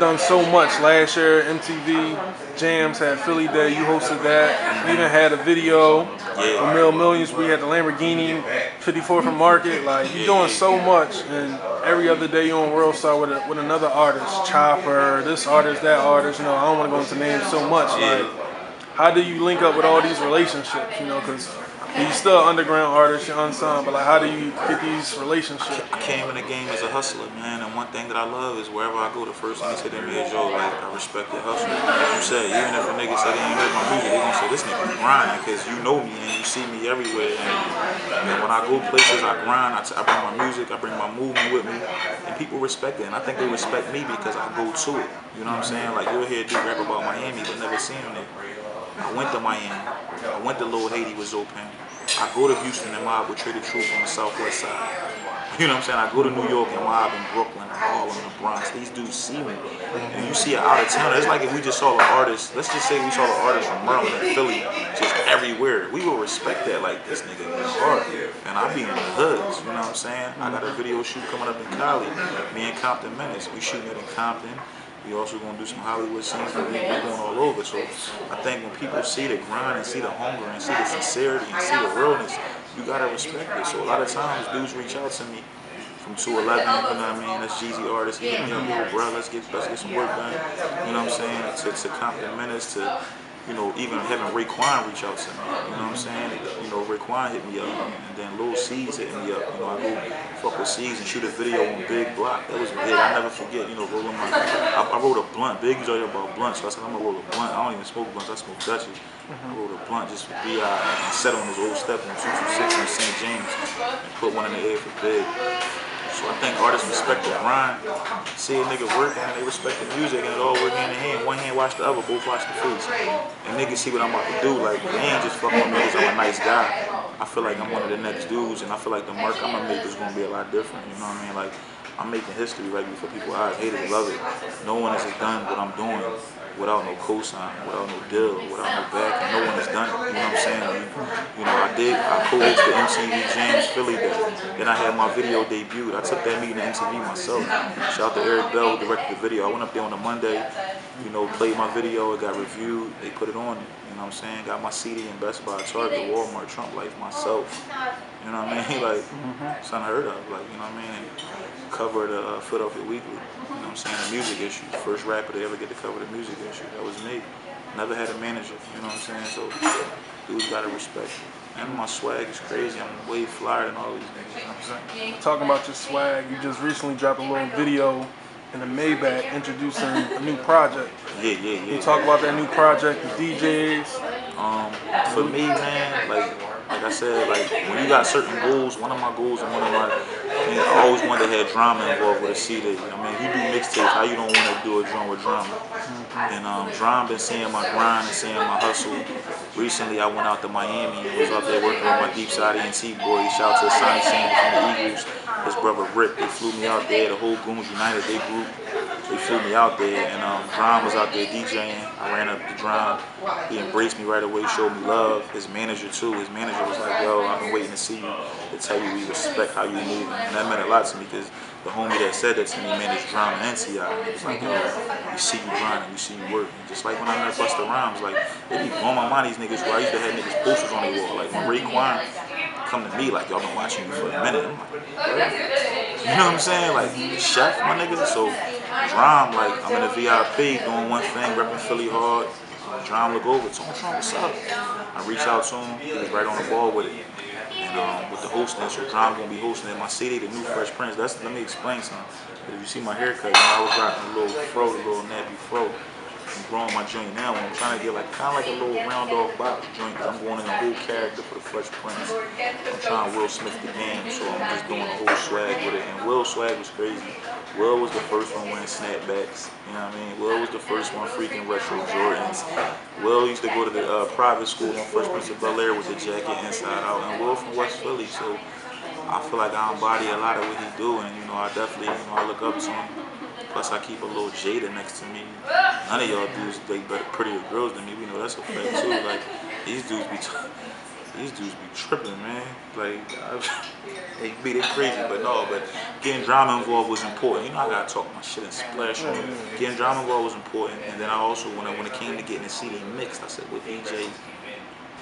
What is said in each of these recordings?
done so much. Last year, MTV Jams had Philly Day. You hosted that. You even had a video Yeah, with Millions. We had the Lamborghini 54th and Market. Like you're doing so much, and every other day you're on World Star with another artist, Chopper, this artist, that artist. You know, I don't want to go into names so much. Like, yeah. how do you link up with all these relationships? You know, because you're still an underground artist, you're unsigned, but like, how do you get these relationships? I came in the game as a hustler, man, and one thing that I love is wherever I go, the first thing they say to me is, yo, like, I respect your hustle. Like you said, even if a nigga said they ain't heard my music, they gonna say, this nigga grinding, because you know me and you see me everywhere. And when I go places, I grind, I bring my music, I bring my movement with me, and people respect it. And I think they respect me because I go to it. You know what I'm saying? Like, you'll hear a dude rap about Miami, but never seen him there. I went to Miami. I went to Lil Haiti with Zopan. I go to Houston and mob with Trader Truth on the southwest side. You know what I'm saying? I go to New York and mob in Brooklyn, Harlem, the Bronx. These dudes see me. And you see an out of town. It's like if we just saw an artist, let's just say we saw an artist from Maryland and Philly, just everywhere. We will respect that, like, this nigga is hard. And I be in the hoods, you know what I'm saying? I got a video shoot coming up in Cali. Me and Compton Menace. We shooting it in Compton. We also gonna do some Hollywood scenes, but we going all over. So I think when people see the grind and see the hunger and see the sincerity and see the realness, you gotta respect it. So a lot of times dudes reach out to me from 211, you know what I mean? That's Jeezy artist. He hit me up, yo, bro, let's get some work done. You know what I'm saying? To Compton Menace, to, you know, even having Raekwon reach out to me. You know what I'm saying? You know, Raekwon hit me up, and then Lil C's hit me up. You know, I go fuck with C's and shoot a video on Big Block. That was big. I never forget. You know, rolling my. I wrote a blunt. Big is all about blunt, so I said I'm gonna roll a blunt. I don't even smoke blunts. I smoke Dutchies. I wrote a blunt just for BI and set on his old step on 226 in St. James and put one in the air for Big. So I think artists respect the grind, see a nigga working, and they respect the music, and it all work hand in hand. One hand watch the other, both watch the face. And niggas see what I'm about to do, like, they ain't just fucking with me because I'm a nice guy. I feel like I'm one of the next dudes, and I feel like the mark I'm gonna make is gonna be a lot different, you know what I mean? Like, I'm making history right before people eyes, hate it, love it. No one has done what I'm doing without no cosign, without no deal, without no back, and no one has done it. You know what I'm saying? You know, I co-hosted MTV James Philly Day. Then I had my video debuted. I took that meeting to MTV myself. Shout out to Eric Bell, who directed the video. I went up there on a Monday, you know, played my video, it got reviewed, they put it on it. You know what I'm saying? Got my CD in Best Buy, Target, Walmart, Trump Life, myself. You know what I mean? Like, it's unheard of. Like, you know what I mean? Cover the Philadelphia Weekly. You know what I'm saying? The music issue. First rapper to ever get to cover the music issue. That was me. Never had a manager. You know what I'm saying? So, dudes gotta respect it. And my swag is crazy. I'm way flyer than all these niggas. You know what I'm saying? Talking about your swag, you just recently dropped a little video in the Maybach introducing a new project. Yeah. Can you talk about that new project, the DJs? For me, man, like I said, like, when you got certain goals, one of my goals and one of my, I always wanted to have drama involved with a CD. You know what I mean? You do mixtapes, how you don't want to do a drum with drama? And Drum been seeing my grind and seeing my hustle. Recently, I went out to Miami and was out there working with my Deep Side ENT boys. Shout out to Sonny Sandy from the Eagles, his brother Rick. They flew me out there, the whole Goons United, they group. They flew me out there, and Drum was out there DJing. I ran up to Drum. He embraced me right away, showed me love. His manager too. His manager was like, yo, I've been waiting to see you, to tell you we respect how you move. And that meant a lot to me because the homie that said that to me managed Drum and T.I. He was like, yo, we see you grinding, we see you working. Just like when I met Busta Rhymes, like, it be blowing my mind, these niggas, where I used to have niggas posters on their wall. Like, when Raekwon come to me, like, y'all been watching you for a minute. I'm like, you know what I'm saying? Like, chef, my nigga. So, Drum, like, I'm in the VIP doing one thing, repping Philly hard. Drum look over, told me, what's up? I reach out to him, he was right on the ball with it. And with the hosting, so Drum gonna be hosting at my CD, the new Fresh Prince. Let me explain something. If you see my haircut, you know, I was rocking a little fro, the little nappy fro. I'm growing my joint now, and I'm trying to get like kind of like a little round off bop joint. I'm going in a whole character for the Fresh Prince. I'm trying to Will Smith the game, so I'm just doing a whole swag with it. And Will's swag was crazy. Will was the first one wearing snapbacks. You know what I mean? Will was the first one freaking retro Jordans. Will used to go to the private school on Fresh Prince of Bel-Air with the jacket inside out. And Will from West Philly, so I feel like I embody a lot of what he do, and you know, I definitely, you know, I look up to him. Plus, I keep a little Jada next to me. None of y'all dudes date better, prettier girls than me. We know that's a fact too. Like these dudes be tripping, man. Like they crazy, but no, but getting drama involved was important. You know, I gotta talk my shit and splash on it. Getting drama involved was important, and then I also, when it came to getting the CD mixed, I said, what DJ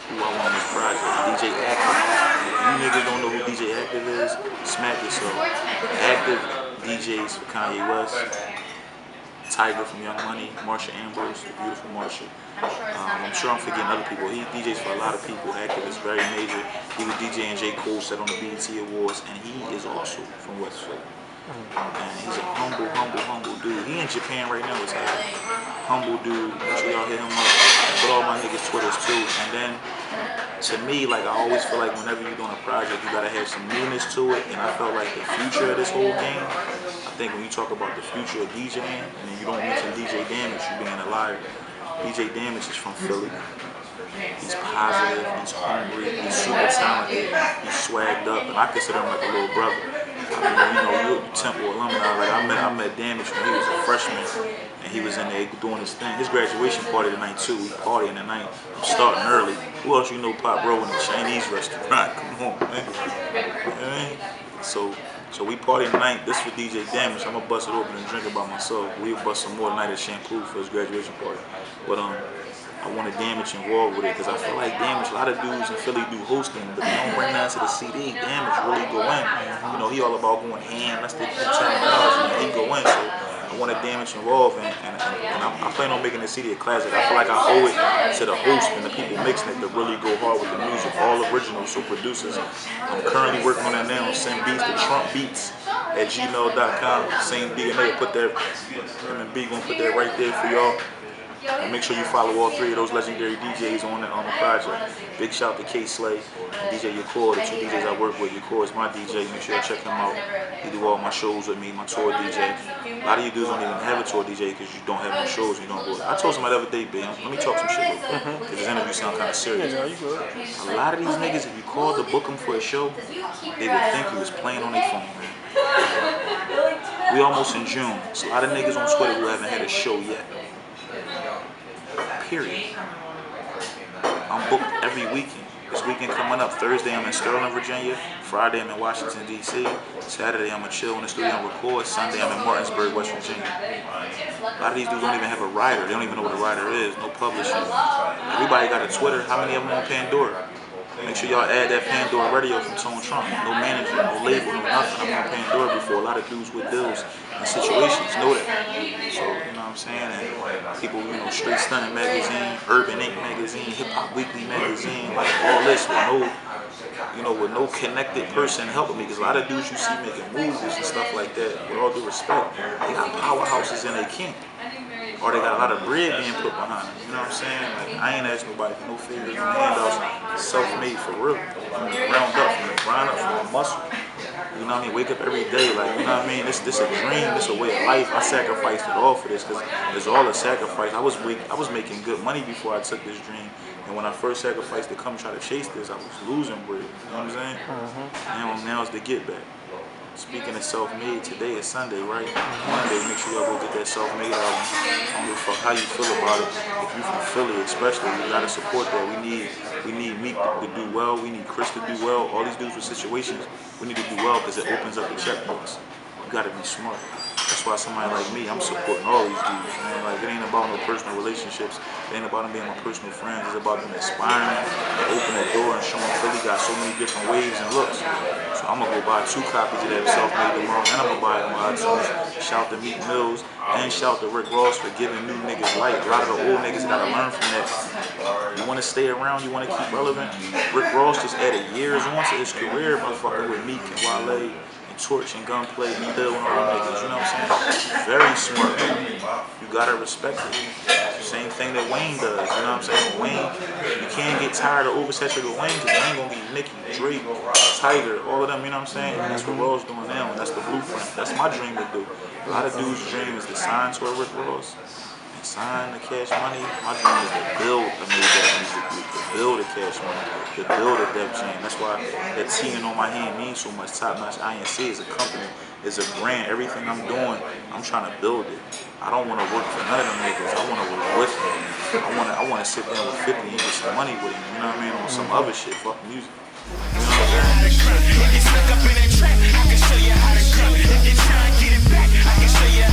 who I want on this project? DJ Active. If you niggas don't know who DJ Active is, smack yourself. Active DJs for Kanye West, Tiger from Young Money, Marsha Ambrose, the beautiful Marsha. I'm sure I'm forgetting other people. He DJs for a lot of people. Active is very major. He was DJing J. Cole set on the BET Awards, and he is also from West Philly. And he's a humble dude. He in Japan right now. It's humble dude. Make sure y'all hit him up. Put all my niggas' Twitters too. And then, to me, like, I always feel like whenever you're doing a project, you gotta have some newness to it. And I felt like the future of this whole game, I think when you talk about the future of DJing, and then you don't mention DJ Damage, you being a liar. DJ Damage is from Philly. He's positive, he's hungry, he's super talented, he's swagged up, and I consider him like a little brother. I mean, you know, Temple alumni. Like I met Damage when he was a freshman, and he was in there doing his thing. His graduation party tonight too. We partying tonight. I'm starting early. Who else you know Pop Bro in a Chinese restaurant? Come on, man. You know what I mean? So we party tonight. This for DJ Damage. I'm gonna bust it open and drink it by myself. We'll bust some more tonight at Shampoo for his graduation party. But I wanted Damage involved with it because I feel like Damage, a lot of dudes in Philly do hosting, but they don't bring that to the CD. Damage really go in. You know, he all about going ham. That's the terminology. He go in. So I wanted Damage involved, and I plan on making the CD a classic. I feel like I owe it to the host and the people mixing it to really go hard with the music, all original. So producers, I'm currently working on that now. Send beats to trumpbeats@gmail.com. Same beat, and they'll put that, him and B gonna put that right there for y'all. And make sure you follow all three of those legendary DJs on the project. Big shout to K Slay and DJ Yakor, the two DJs I work with. Yakor is my DJ. Make sure you check him out. He do all my shows with me, my tour DJ. A lot of you dudes don't even have a tour DJ because you don't have no shows. You don't go. I told somebody the other day, babe, let me talk some shit real quick because this interview sound kind of serious. A lot of these niggas, if you called to book them for a show, they would think you was playing on their phone, man. We almost in June. There's a lot of niggas on Twitter who haven't had a show yet. Period. I'm booked every weekend. This weekend coming up, Thursday I'm in Sterling, Virginia. Friday I'm in Washington, D.C. Saturday I'm gonna chill in the studio and record. Sunday I'm in Martinsburg, West Virginia. A lot of these dudes don't even have a rider. They don't even know what a rider is. No publishing. Everybody got a Twitter. How many of them on Pandora? Make sure y'all add that Pandora Radio from Tone Trump. No manager, no label, no nothing. I'm on Pandora before. A lot of dudes with deals and situations know that. So, you know what I'm saying? And people, you know, Straight Stunning Magazine, Urban Ink Magazine, Hip Hop Weekly Magazine, like all this with no, you know, with no connected person helping me. Because a lot of dudes you see making movies and stuff like that, with all due respect, they got powerhouses in their camp. Or they got a lot of bread being put behind them. You know what I'm saying? Like, I ain't asked nobody for no favors, no handouts. Self-made for real. From the ground up, from the grind up, from the muscle. You know what I mean? Wake up every day, like, you know what I mean? This a dream, this a way of life. I sacrificed it all for this because it's all a sacrifice. I was making good money before I took this dream. And when I first sacrificed to come try to chase this, I was losing bread. You know what I'm saying? Now it's the get back. Speaking of self-made, today is Sunday, right? Monday, make sure y'all go get that self-made album. I don't give a fuck how you feel about it. If you from Philly especially, you gotta support that. We need Meek to do well. We need Chris to do well. All these dudes with situations, we need to do well because it opens up the checkbooks. You gotta be smart. That's why somebody like me, I'm supporting all these dudes, man. Like, it ain't about no personal relationships. It ain't about them being my personal friends. It's about them inspiring to open the door and showing Philly got so many different ways and looks. So I'm gonna go buy 2 copies of that self-made tomorrow, and I'm gonna buy it on iTunes. Shout to Meek Mills and shout to Rick Ross for giving new niggas light. A lot of the old niggas gotta learn from that. You wanna stay around, you wanna keep relevant. Rick Ross just added years onto his career, motherfucker, with Meek and Wale. Torch and Gunplay, Bill and all them niggas, you know what I'm saying? Very smart, man. You gotta respect it. Same thing that Wayne does, you know what I'm saying? Wayne, you can't get tired of oversaturated with Wayne because Wayne gonna be Nicki, Drake, Tiger, all of them, you know what I'm saying? And that's what Ross doing now, and that's the blueprint. That's my dream to do. A lot of dudes' dream is to sign to a Rick Ross and sign the Cash Money. My dream is to build a Maybach music group, to build a Cash Money, to build a Def Jam. That's why that T on my hand means so much. Top Notch INC is a company, is a brand. Everything I'm doing, I'm trying to build it. I don't want to work for none of them niggas. I want to work with them. I want to sit down with 50 and get some money with him. You know what I mean? On some other shit. Fuck music. If you stuck up in that trap, I can show you how to jump. If you try and get it back, I can show you